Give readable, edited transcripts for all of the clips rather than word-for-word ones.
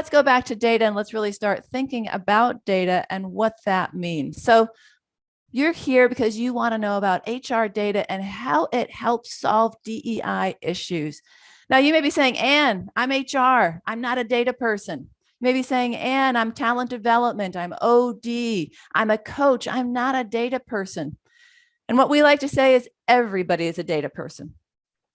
let's go back to data and let's really start thinking about data and what that means. So you're here because you want to know about HR data and how it helps solve DEI issues. Now, you may be saying, Ann, I'm HR. I'm not a data person. You may be saying, Ann, I'm talent development. I'm OD. I'm a coach. I'm not a data person. And what we like to say is everybody is a data person.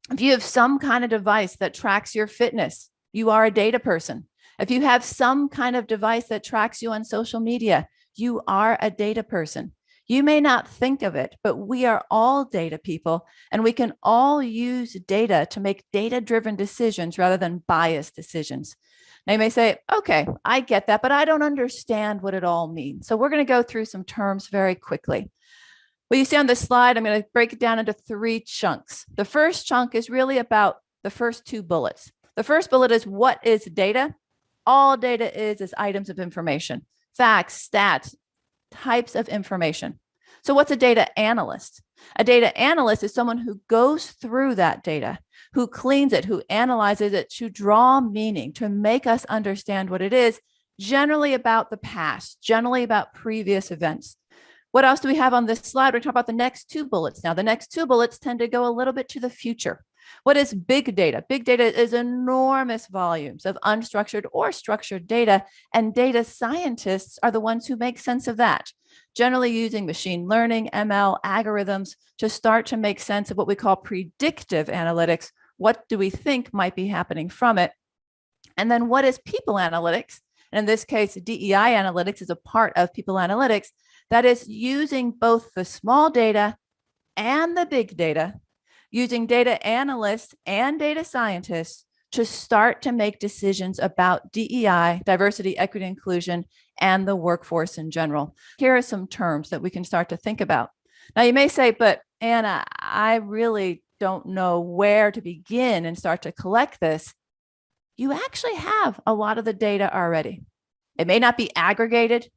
If you have some kind of device that tracks your fitness, you are a data person. If you have some kind of device that tracks you on social media, you are a data person. You may not think of it, but we are all data people, and we can all use data to make data-driven decisions rather than biased decisions. Now you may say, okay, I get that, but I don't understand what it all means. So we're going to go through some terms very quickly. What you see on this slide, I'm going to break it down into 3 chunks. The first chunk is really about the first 2 bullets. The first bullet is what is data? All data is items of information, facts, stats, types of information. So what's a data analyst? A data analyst is someone who goes through that data, who cleans it, who analyzes it to draw meaning, to make us understand what it is, generally about the past, generally about previous events. What else do we have on this slide? We're talking about the next 2 bullets. Now, the next 2 bullets tend to go a little bit to the future. What is big data? Big data is enormous volumes of unstructured or structured data, and data scientists are the ones who make sense of that, generally using machine learning, ML, algorithms to start to make sense of what we call predictive analytics. What do we think might be happening from it? And then what is people analytics? And in this case, DEI analytics is a part of people analytics. That is using both the small data and the big data, using data analysts and data scientists to start to make decisions about DEI, diversity, equity, inclusion, and the workforce in general. Here are some terms that we can start to think about. Now, you may say, but Anna, I really don't know where to begin and start to collect this. You actually have a lot of the data already. It may not be aggregated.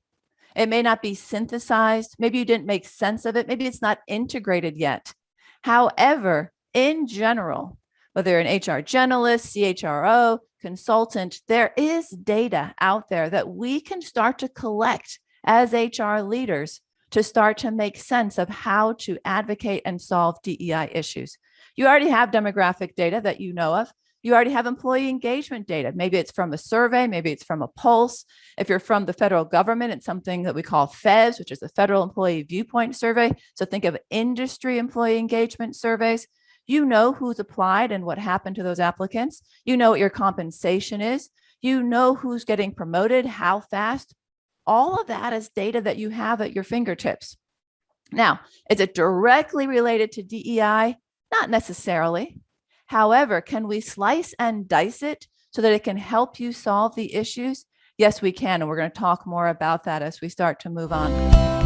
It may not be synthesized. Maybe you didn't make sense of it. Maybe it's not integrated yet. However, in general, whether you're an HR generalist, CHRO, consultant, there is data out there that we can start to collect as HR leaders to start to make sense of how to advocate and solve DEI issues. You already have demographic data that you know of. You already have employee engagement data. Maybe it's from a survey, maybe it's from a pulse. If you're from the federal government, it's something that we call FES, which is the Federal Employee Viewpoint Survey. So think of industry employee engagement surveys. You know who's applied and what happened to those applicants. You know what your compensation is. You know who's getting promoted, how fast. All of that is data that you have at your fingertips. Now, is it directly related to DEI? Not necessarily. However, can we slice and dice it so that it can help you solve the issues? Yes, we can. And we're going to talk more about that as we start to move on.